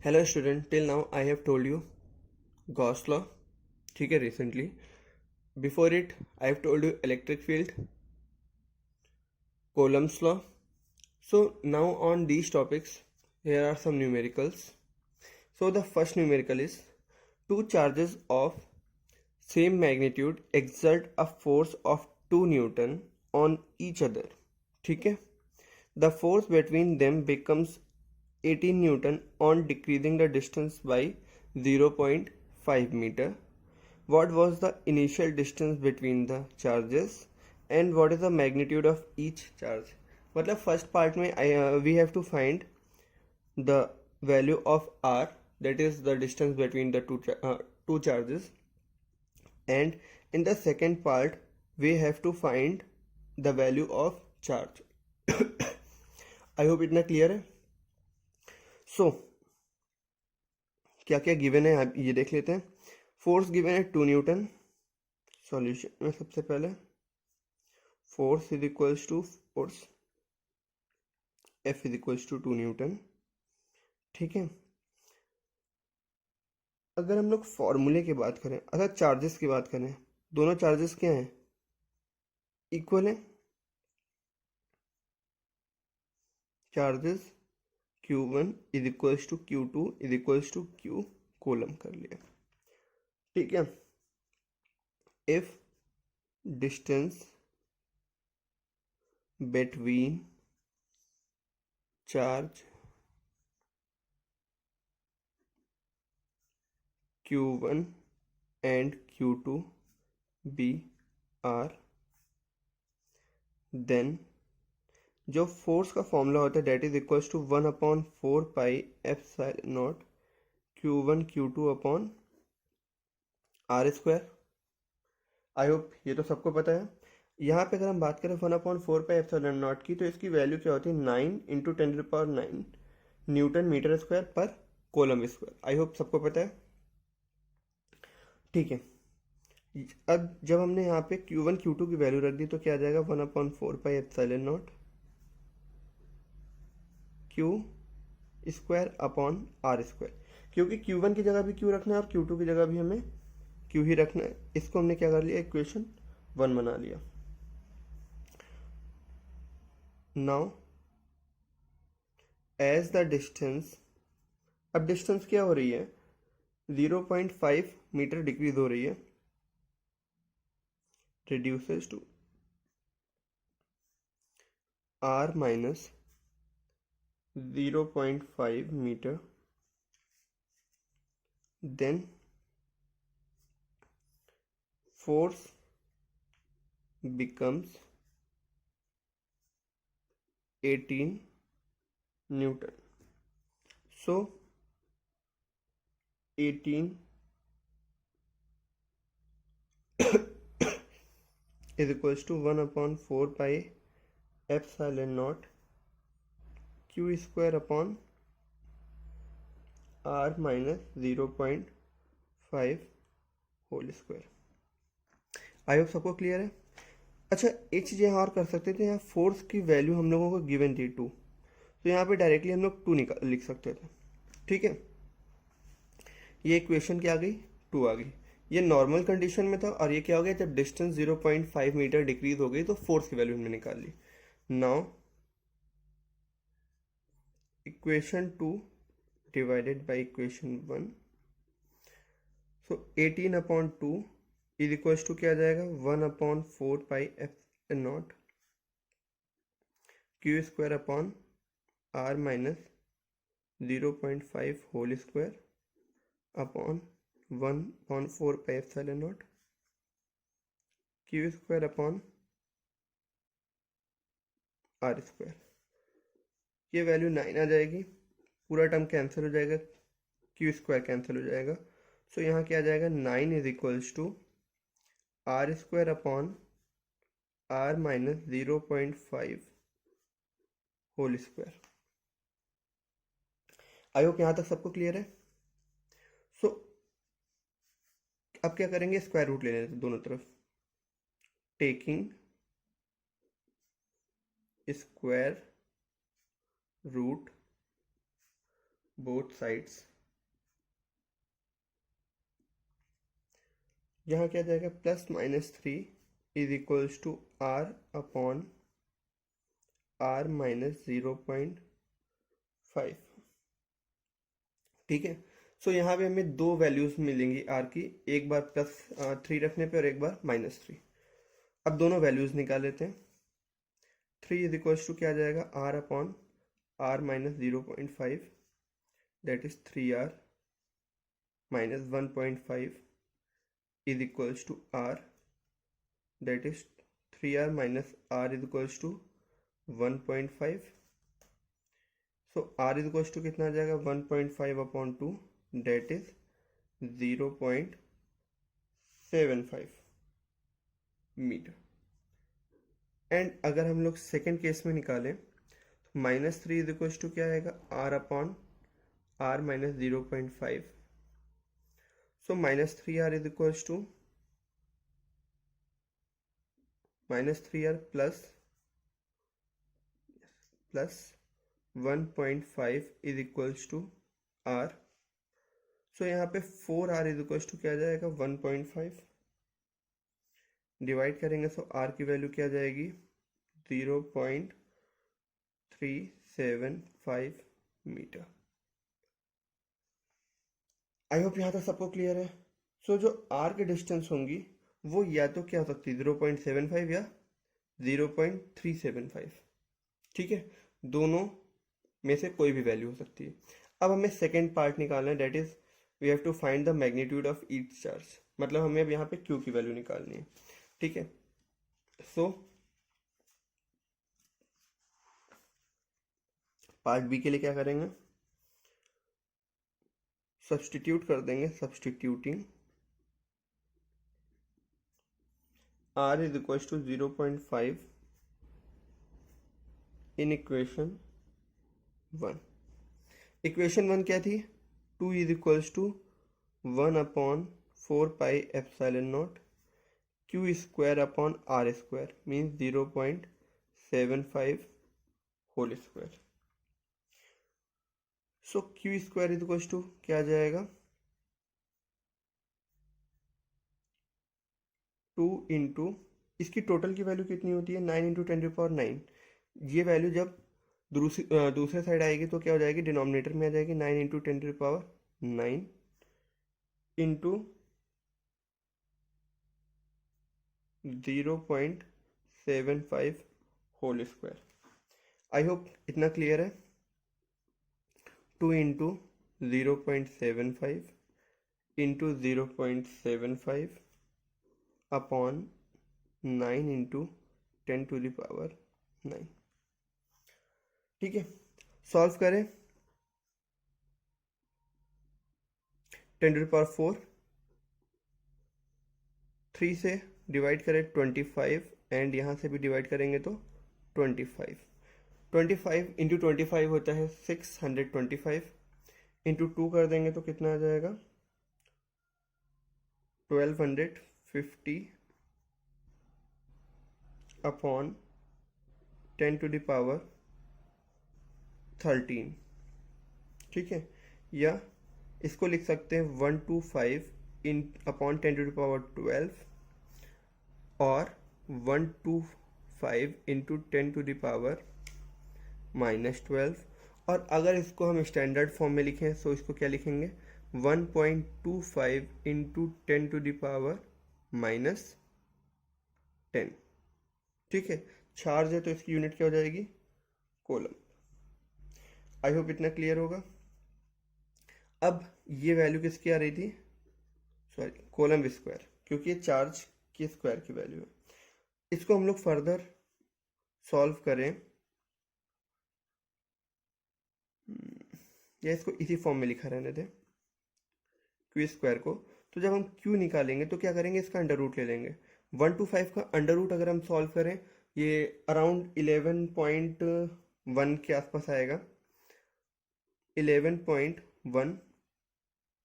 Hello student, till now I have told you Gauss law, ठीक है recently. Before it I have told you electric field, Coulomb's law. So now on these topics, here are some numericals. So the first numerical is two charges of same magnitude exert a force of 2 Newton on each other. ठीक है. The force between them becomes 18 Newton on decreasing the distance by 0.5 meter. What was the initial distance between the charges and what is the magnitude of each charge? मतलब first part में we have to find the value of r, that is the distance between the two charges, and in the second part we have to find the value of charge. I hope इतना clear है. सो क्या क्या given है आप ये देख लेते हैं. फोर्स गिवन है 2 न्यूटन. सॉल्यूशन में सबसे पहले force is equals to force F is equals to 2 newton. ठीक है. अगर हम लोग फॉर्मूले की बात करें, अगर चार्जेस की बात करें, दोनों चार्जेस क्या हैं? इक्वल है. Charges Q1 is equals to Q2 is equals to Q coulomb कर लिया. ठीक है. If distance between charge Q1 and Q2 be R, then जो फोर्स का फॉर्मूला होता है that is equals to 1/4 epsilon naught Q1 Q2 upon R square. I hope ये तो सबको पता है. यहाँ पे अगर हम बात करें 1/4 एप्सिलॉन नॉट की, तो इसकी वैल्यू क्या होती है? 9 × 10⁹ न्यूटन मीटर स्क्वायर पर कोलम स्क्वायर. आई होप सबको पता है. ठीक है. अब जब हमने यहाँ पे Q1 Q2 की वैल्यू रख दी तो क्या आ जाएगा? 1/4 epsilon naught Q square upon R square. क्योंकि Q1 की जगह भी Q रखना है और Q2 की जगह भी हमें Q ही रखना है. इसको हमने क्या कर लिया? इक्वेशन 1 बना लिया. नाउ एज द डिस्टेंस, अब डिस्टेंस क्या हो रही है? 0.5 मीटर डिक्रीज हो रही है. Reduces to R minus 0.5 meter, then force becomes 18 Newton. So 18 is equals to 1/4 epsilon naught Q square upon R minus 0.5 whole square. I hope सबको clear है. अच्छा, एक चीज़ यहाँ और कर सकते थे. यहाँ फोर्स की वैल्यू हम लोगों को गिवन थी 2, तो यहाँ पे डायरेक्टली हम लोग 2 लिख सकते थे. ठीक है. ये इक्वेशन क्या आ गई? 2 आ गई. ये नॉर्मल कंडीशन में था और ये क्या हो गया? जब डिस्टेंस 0.5 मीटर डिक्रीज हो गई तो फोर्स की वैल्यू हमने निकाल ली. Now equation 2 divided by equation 1, so 18/2 is equals to क्या आ जाएगा? 1/4 epsilon naught Q square upon R minus 0.5 whole square upon 1/4 epsilon naught Q square upon R square. ये वैल्यू 9 आ जाएगी. पूरा टर्म कैंसिल हो जाएगा, Q स्क्वायर कैंसिल हो जाएगा. सो यहाँ क्या आ जाएगा? 9 is equals to R square upon R minus 0.5 whole square. I hope यहाँ तक सबको क्लियर है. सो अब क्या करेंगे? स्क्वायर रूट ले लेते हैं दोनों तरफ. Taking square root both sides. यहाँ क्या जाएगा, plus minus three is equals to R upon R minus 0.5। ठीक है। सो यहाँ पे हमें दो वैल्यूज मिलेंगी आर की, एक बार प्लस थ्री रखने पे और एक बार माइनस थ्री। अब दोनों वैल्यूज निकाल लेते हैं। थ्री इज इक्वल्स टू क्या जाएगा, R upon R minus 0.5, that is 3r minus 1.5 is equals to r, that is 3r minus r is equals to 1.5। so r is equals to कितना आ जाएगा, 1.5 upon 2, that is 0.75 metre. And अगर हम लोग second case में निकालें तो minus three is equals to क्या आएगा, r upon r minus 0.5। So minus three R is equals to minus three R plus 1.5 is equals to R. So यहाँ पे 4r इज इक्वल्स टू क्या जाएगा, 1.5 divide करेंगे तो r की value क्या जाएगी, 0.375 मीटर। आई होप यहाँ तक सबको क्लियर है। सो जो r के डिस्टेंस होंगी वो या तो क्या हो सकती है, 0.75 या 0.375। ठीक है, दोनों में से कोई भी वैल्यू हो सकती है। अब हमें सेकेंड पार्ट निकालना है, that is we have to find the magnitude of each charge. मतलब हमें अब यहाँ पे क्यू की वैल्यू निकालनी है। ठीक है, सो पार्ट बी के लिए क्या करेंगे, सब्सटीट्यूट कर देंगे, substituting r is equal to 0.5 in equation one. Equation one क्या थी, 2 is equals to 1 upon 4 pi epsilon naught Q square upon R square means 0.75 whole square. So Q square is equals to क्या आ जाएगा, 2 into इसकी total की value कितनी होती है, 9 इंटू 10⁹9। ये वैल्यू जब दूसरे साइड आएगी तो क्या हो जाएगी, डिनोमिनेटर में आ जाएगी, 9 into 10⁹9 into 0.75 whole square. I hope इतना क्लियर है। 2 इंटू 0.75 इंटू 0.75 अपॉन 9 इंटू 10⁹9। ठीक है, सॉल्व करें, 10⁴ 3 से डिवाइड करें 25 एंड यहाँ से भी डिवाइड करेंगे तो 25 इंटू 25 होता है 625 इंटू 2 कर देंगे तो कितना आ जाएगा, 1250 अपॉन 10⁻13। ठीक है, या इसको लिख सकते हैं 125 इन अपॉन 10⁻12 और 125 इंटू 10⁻−12। और अगर इसको हम स्टैंडर्ड फॉर्म में लिखें तो इसको क्या लिखेंगे, 1.25 इंटू 10⁻10। ठीक है, चार्ज है तो इसकी यूनिट क्या हो जाएगी, कोलम। आई होप इतना क्लियर होगा। अब ये वैल्यू किसकी आ रही थी, सॉरी कोलम स्क्वायर, क्योंकि ये चार्ज के स्क्वायर की वैल्यू है। इसको हम लोग फर्दर सॉल्व करें या इसको इसी फॉर्म में लिखा रहने दें, क्यू स्क्वायर को। तो जब हम क्यू निकालेंगे तो क्या करेंगे, इसका अंडर रूट ले लेंगे। 1 to 5 का अंडर रूट अगर हम सॉल्व करें, ये अराउंड 11.1 के आसपास आएगा, 11.1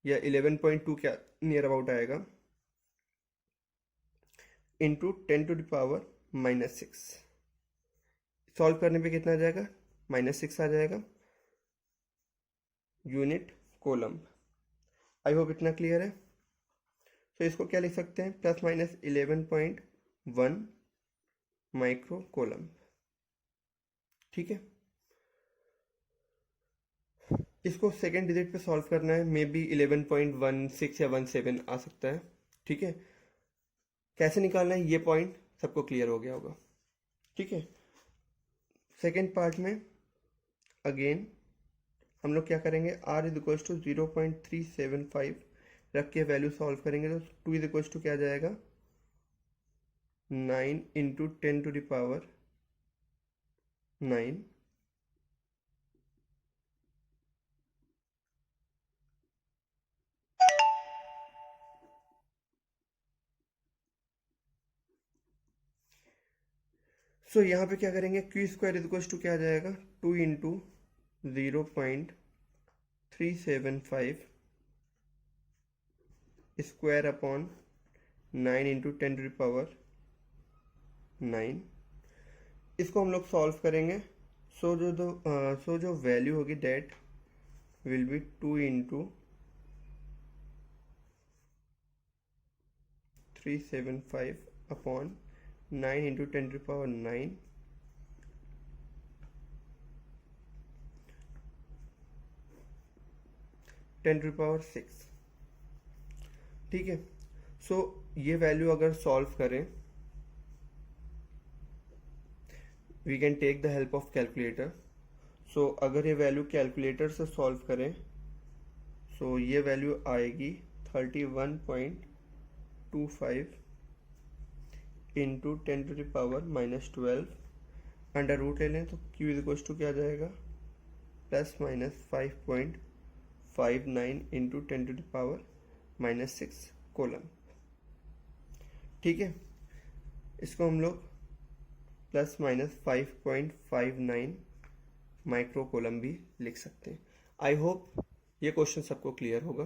या 11.2 के नियर अबाउट आएगा, इंटू 10⁻⁻6। सॉल्व करने पे कितना आ जाएगा, -6 आ जाएगा। यूनिट कोलम। आई होप इतना क्लियर है। तो इसको क्या लिख सकते हैं, प्लस माइनस 11.1 माइक्रो कोलम। ठीक है, इसको सेकेंड डिजिट पे सॉल्व करना है, मे बी 11.16 या 17 आ सकता है। ठीक है, कैसे निकालना है ये पॉइंट सबको क्लियर हो गया होगा। ठीक है, सेकेंड पार्ट में अगेन हम लोग क्या करेंगे, r इज इक्वल्स टू 0.375 रख के वैल्यू सॉल्व करेंगे। तो 2 इज इक्वल्स टू क्या जाएगा, 9 into 10 to the power 9 so यहाँ पे क्या करेंगे, Q square is equals to क्या जाएगा, 2 into 0.375 square upon 9 into 10 to the power 9। इसको हम लोग सॉल्व करेंगे। सो जो वैल्यू होगी that will be 2 into 375 upon 9 into 10 to the power 9 10 to the power 6। ठीक है, सो ये वैल्यू अगर सॉल्व करें, we can take the help of calculator. So अगर ये वैल्यू कैलकुलेटर से सॉल्व करें, सो ये वैल्यू आएगी 31.25 into 10 to the power -12। Under root ले लें तो क्यू इज इक्वल टू क्या जाएगा, plus minus 5.59 into 10 to the power -6 coulomb. ठीक है, इसको हम लोग प्लस माइनस 5.59 माइक्रो कोलम भी लिख सकते हैं। आई होप ये क्वेश्चन सबको क्लियर होगा।